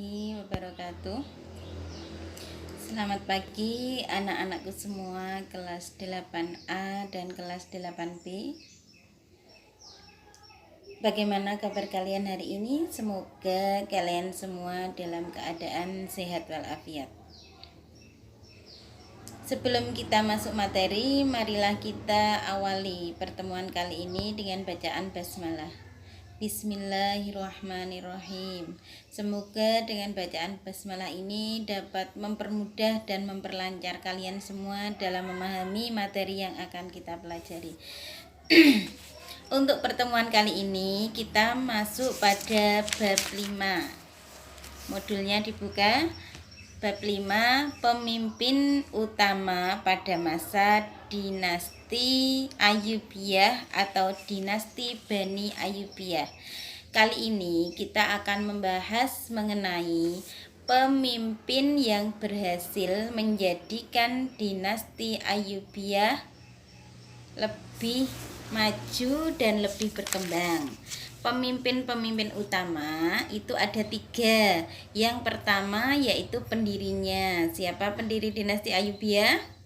warahmatullahi wabarakatuh. Selamat pagi anak-anakku semua kelas 8A dan kelas 8B. Bagaimana kabar kalian hari ini? Semoga kalian semua dalam keadaan sehat walafiat. Sebelum kita masuk materi, marilah kita awali pertemuan kali ini dengan bacaan basmalah. Bismillahirrahmanirrahim. Semoga dengan bacaan basmalah ini dapat mempermudah dan memperlancar kalian semua dalam memahami materi yang akan kita pelajari. Untuk pertemuan kali ini kita masuk pada bab 5. Modulnya dibuka. Bab 5, pemimpin utama pada masa dinasti Ayyubiyah atau dinasti Bani Ayyubiyah. Kali ini kita akan membahas mengenai pemimpin yang berhasil menjadikan dinasti Ayyubiyah lebih maju dan lebih berkembang. Pemimpin-pemimpin utama itu ada 3. Yang pertama yaitu pendirinya. Siapa pendiri dinasti Ayyubiyah?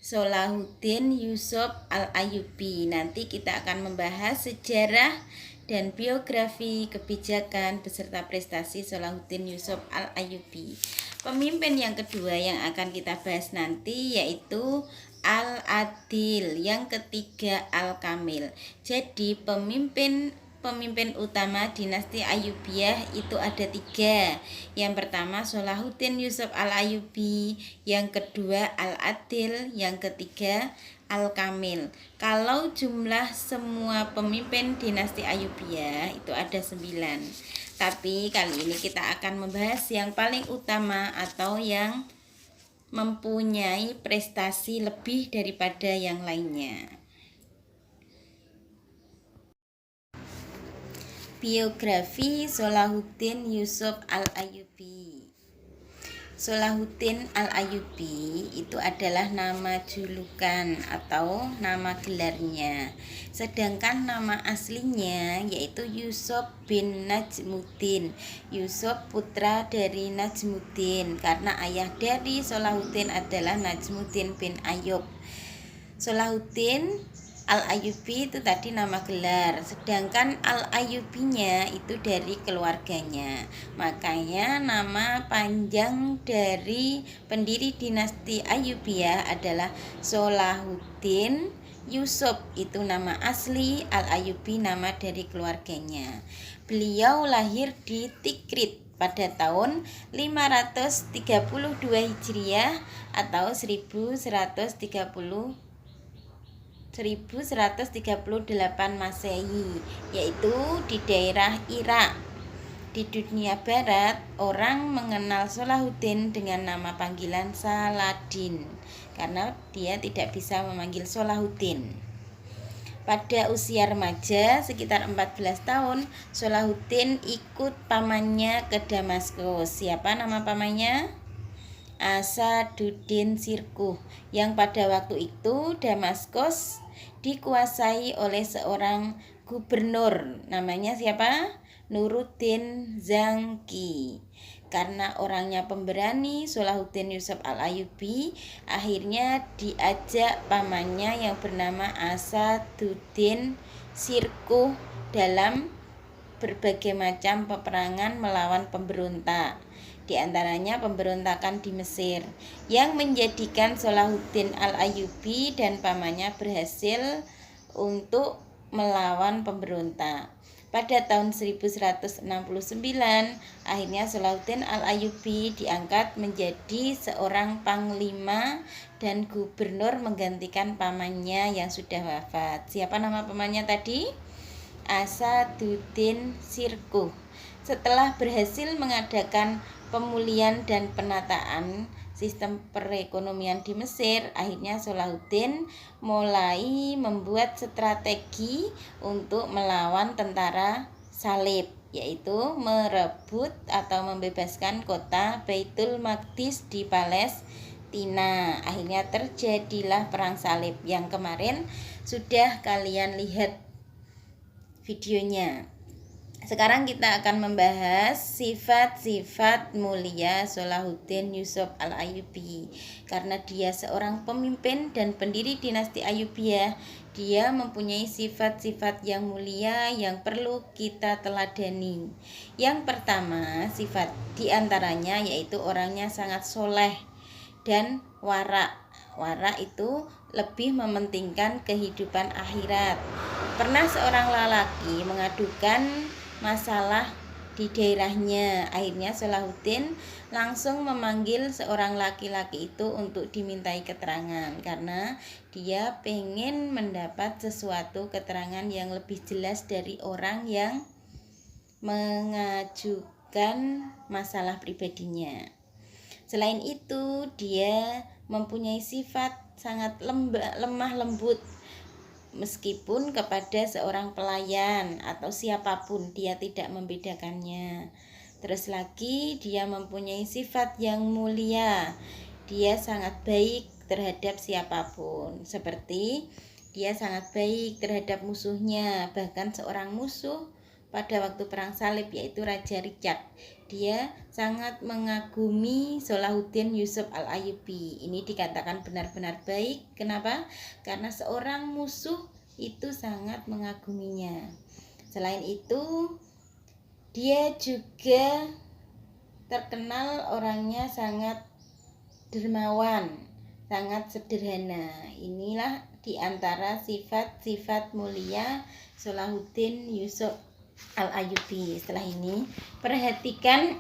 Salahuddin Yusuf Al-Ayyubi. Nanti kita akan membahas sejarah dan biografi, kebijakan beserta prestasi Salahuddin Yusuf Al-Ayyubi. Pemimpin yang kedua yang akan kita bahas nanti yaitu Al-Adil, yang ketiga Al-Kamil. Jadi pemimpin utama dinasti Ayyubiyah itu ada 3. Yang pertama Salahuddin Yusuf Al-Ayyubi, yang kedua Al-Adil, yang ketiga Al-Kamil. Kalau jumlah semua pemimpin dinasti Ayyubiyah itu ada 9. Tapi kali ini kita akan membahas yang paling utama atau yang mempunyai prestasi lebih daripada yang lainnya. Biografi Salahuddin Yusuf Al-Ayyubi. Salahuddin Al-Ayyubi itu adalah nama julukan atau nama gelarnya. Sedangkan nama aslinya yaitu Yusuf bin Najmuddin. Yusuf putra dari Najmuddin, karena ayah dari Salahuddin adalah Najmuddin bin Ayyub. Salahuddin Al-Ayyubi itu tadi nama gelar, sedangkan Al-Ayyubinya itu dari keluarganya. Makanya nama panjang dari pendiri dinasti Ayyubiyah adalah Salahuddin Yusuf, itu nama asli, Al-Ayyubi nama dari keluarganya. Beliau lahir di Tikrit pada tahun 532 Hijriah atau 1138 Masehi, yaitu di daerah Irak. Di dunia barat, orang mengenal Salahuddin dengan nama panggilan Saladin karena dia tidak bisa memanggil Salahuddin. Pada usia remaja sekitar 14 tahun, Salahuddin ikut pamannya ke Damaskus. Siapa nama pamannya? Asaduddin Sirkuh, yang pada waktu itu Damaskus dikuasai oleh seorang gubernur, namanya siapa? Nuruddin Zangki. Karena orangnya pemberani, Salahuddin Yusuf Al-Ayyubi akhirnya diajak pamannya yang bernama Asaduddin Sirkuh dalam berbagai macam peperangan melawan pemberontak. Di antaranya pemberontakan di Mesir, yang menjadikan Salahuddin Al-Ayyubi dan pamannya berhasil untuk melawan pemberontak. Pada tahun 1169, akhirnya Salahuddin Al-Ayyubi diangkat menjadi seorang panglima dan gubernur menggantikan pamannya yang sudah wafat. Siapa nama pamannya tadi? Asaduddin Sirkuh. Setelah berhasil mengadakan pemulihan dan penataan sistem perekonomian di Mesir, akhirnya Salahuddin mulai membuat strategi untuk melawan tentara salib, yaitu merebut atau membebaskan kota Baitul Maqdis di Palestina. Akhirnya terjadilah perang salib yang kemarin sudah kalian lihat videonya. Sekarang kita akan membahas sifat-sifat mulia Salahuddin Yusuf Al-Ayyubi. Karena dia seorang pemimpin dan pendiri dinasti Ayyubiyah, dia mempunyai sifat-sifat yang mulia yang perlu kita teladani. Yang pertama, sifat diantaranya yaitu orangnya sangat soleh dan wara. Wara itu lebih mementingkan kehidupan akhirat. Pernah seorang lelaki mengadukan masalah di daerahnya. Akhirnya Salahuddin langsung memanggil seorang laki-laki itu untuk dimintai keterangan, karena dia pengen mendapat sesuatu keterangan yang lebih jelas dari orang yang mengajukan masalah pribadinya. Selain itu, dia mempunyai sifat sangat lemah lembut. Meskipun kepada seorang pelayan atau siapapun, dia tidak membedakannya. Terus lagi, dia mempunyai sifat yang mulia. Dia sangat baik terhadap siapapun. Seperti dia sangat baik terhadap musuhnya, bahkan seorang musuh pada waktu perang salib yaitu Raja Richard. Dia sangat mengagumi Salahuddin Yusuf Al-Ayyubi. Ini dikatakan benar-benar baik. Kenapa? Karena seorang musuh itu sangat mengaguminya. Selain itu, dia juga terkenal orangnya sangat dermawan, sangat sederhana. Inilah diantara sifat-sifat mulia Salahuddin Yusuf Al-Ayyubi. Setelah ini, perhatikan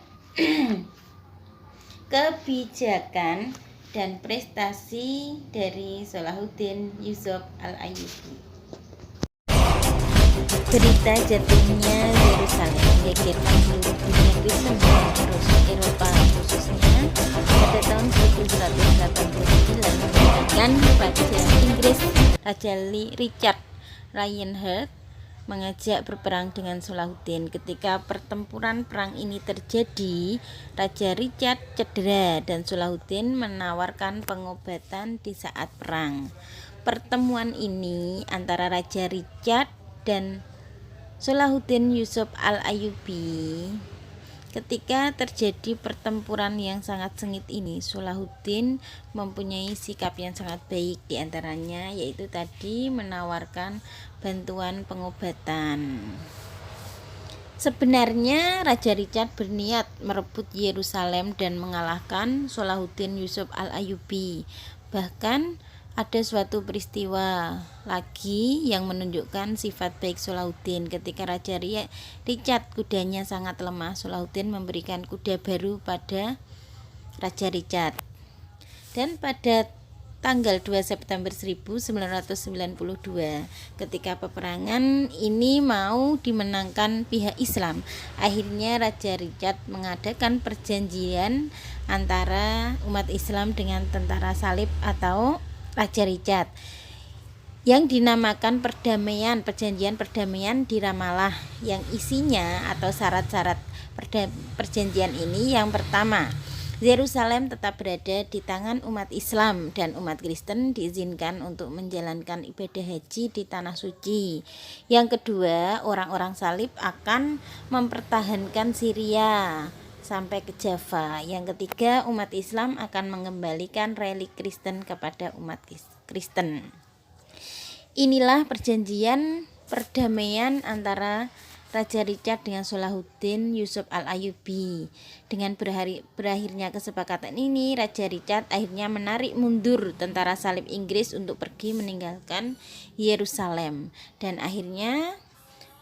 kebijakan dan prestasi dari Salahuddin Yusuf Al-Ayyubi. Berita jatuhnya Yerusalem menggegerkan seluruh dunia Kristen dan Eropa, khususnya pada tahun 1189 meninggalkan Raja Inggris Raja Richard Lionheart mengajak berperang dengan Salahuddin. Ketika pertempuran perang ini terjadi, Raja Richard cedera dan Salahuddin menawarkan pengobatan di saat perang. Pertemuan ini antara Raja Richard dan Salahuddin Yusuf Al-Ayyubi, ketika terjadi pertempuran yang sangat sengit ini, Salahuddin mempunyai sikap yang sangat baik, diantaranya yaitu tadi menawarkan bantuan pengobatan. Sebenarnya Raja Richard berniat merebut Yerusalem dan mengalahkan Salahuddin Yusuf Al-Ayyubi. Bahkan ada suatu peristiwa lagi yang menunjukkan sifat baik Salahuddin. Ketika Raja Richard kudanya sangat lemah, Salahuddin memberikan kuda baru pada Raja Richard. Dan pada tanggal 2 September 1992, ketika peperangan ini mau dimenangkan pihak Islam, akhirnya Raja Richard mengadakan perjanjian antara umat Islam dengan tentara salib atau Raja Richard yang dinamakan perjanjian perdamaian di Ramallah, yang isinya atau syarat-syarat perjanjian ini yang pertama, Yerusalem tetap berada di tangan umat Islam dan umat Kristen diizinkan untuk menjalankan ibadah haji di tanah suci. Yang kedua, orang-orang salib akan mempertahankan Syria sampai ke Java. Yang ketiga, umat Islam akan mengembalikan relik Kristen kepada umat Kristen. Inilah perjanjian perdamaian antara Raja Richard dengan Salahuddin Yusuf Al-Ayyubi. Dengan berakhirnya kesepakatan ini, Raja Richard akhirnya menarik mundur tentara salib Inggris untuk pergi meninggalkan Yerusalem. Dan akhirnya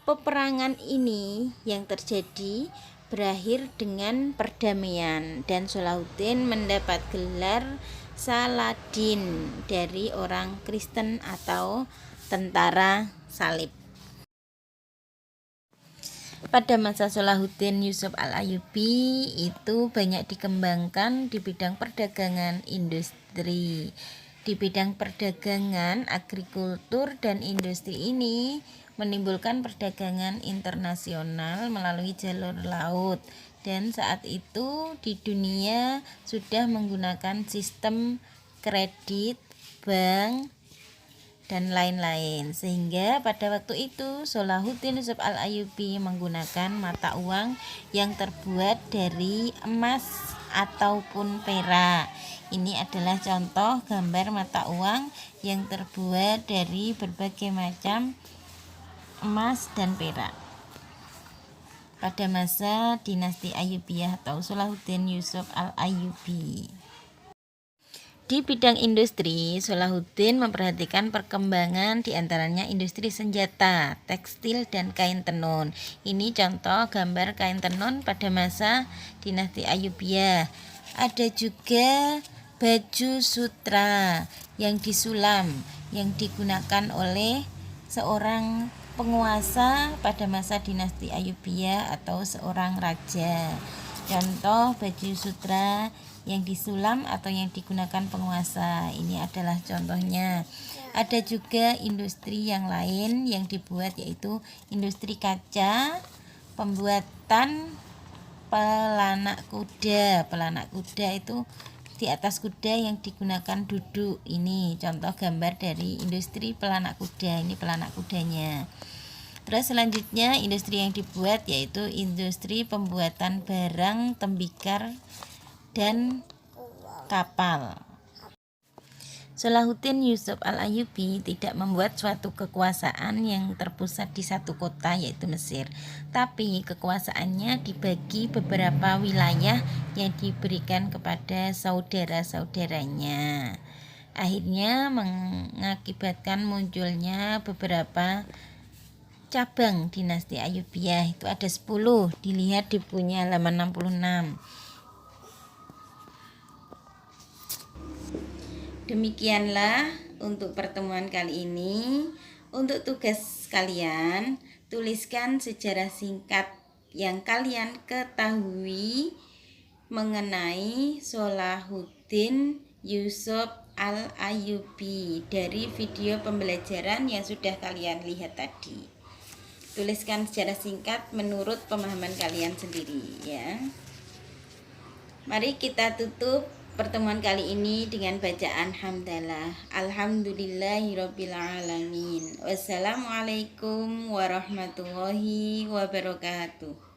peperangan ini yang terjadi berakhir dengan perdamaian dan Salahuddin mendapat gelar Saladin dari orang Kristen atau tentara salib. Pada masa Salahuddin Yusuf Al-Ayyubi itu banyak dikembangkan di bidang perdagangan industri. Di bidang perdagangan, agrikultur, dan industri ini menimbulkan perdagangan internasional melalui jalur laut, dan saat itu di dunia sudah menggunakan sistem kredit, bank, dan lain-lain. Sehingga pada waktu itu Sholahuddin Yusuf Al-Ayyubi menggunakan mata uang yang terbuat dari emas ataupun perak. Ini adalah contoh gambar mata uang yang terbuat dari berbagai macam emas dan perak pada masa dinasti Ayyubiyah atau Sholahuddin Yusuf Al-Ayyubi. Di bidang industri, Sholahuddin memperhatikan perkembangan diantaranya industri senjata, tekstil, dan kain tenun. Ini contoh gambar kain tenun pada masa dinasti Ayyubiyah. Ada juga baju sutra yang disulam yang digunakan oleh seorang penguasa pada masa dinasti Ayyubiyah atau seorang raja. Contoh baju sutra yang disulam atau yang digunakan penguasa, ini adalah contohnya. Ada juga industri yang lain yang dibuat, yaitu industri kaca, pembuatan pelanak kuda. Pelanak kuda itu di atas kuda yang digunakan duduk. Ini contoh gambar dari industri pelanak kuda. Ini pelanak kudanya. Terus selanjutnya industri yang dibuat yaitu industri pembuatan barang tembikar dan kapal. Sholahuddin Yusuf Al-Ayyubi tidak membuat suatu kekuasaan yang terpusat di satu kota yaitu Mesir, tapi kekuasaannya dibagi beberapa wilayah yang diberikan kepada saudara-saudaranya. Akhirnya mengakibatkan munculnya beberapa cabang dinasti Ayyubiyah. Itu ada 10, dilihat di punya halaman 66. Demikianlah untuk pertemuan kali ini. Untuk tugas kalian, tuliskan sejarah singkat yang kalian ketahui mengenai Sholahuddin Yusuf Al-Ayyubi dari video pembelajaran yang sudah kalian lihat tadi. Tuliskan sejarah singkat menurut pemahaman kalian sendiri ya. Mari kita tutup pertemuan kali ini dengan bacaan hamdalah. Alhamdulillahirabbil alamin. Wassalamualaikum warahmatullahi wabarakatuh.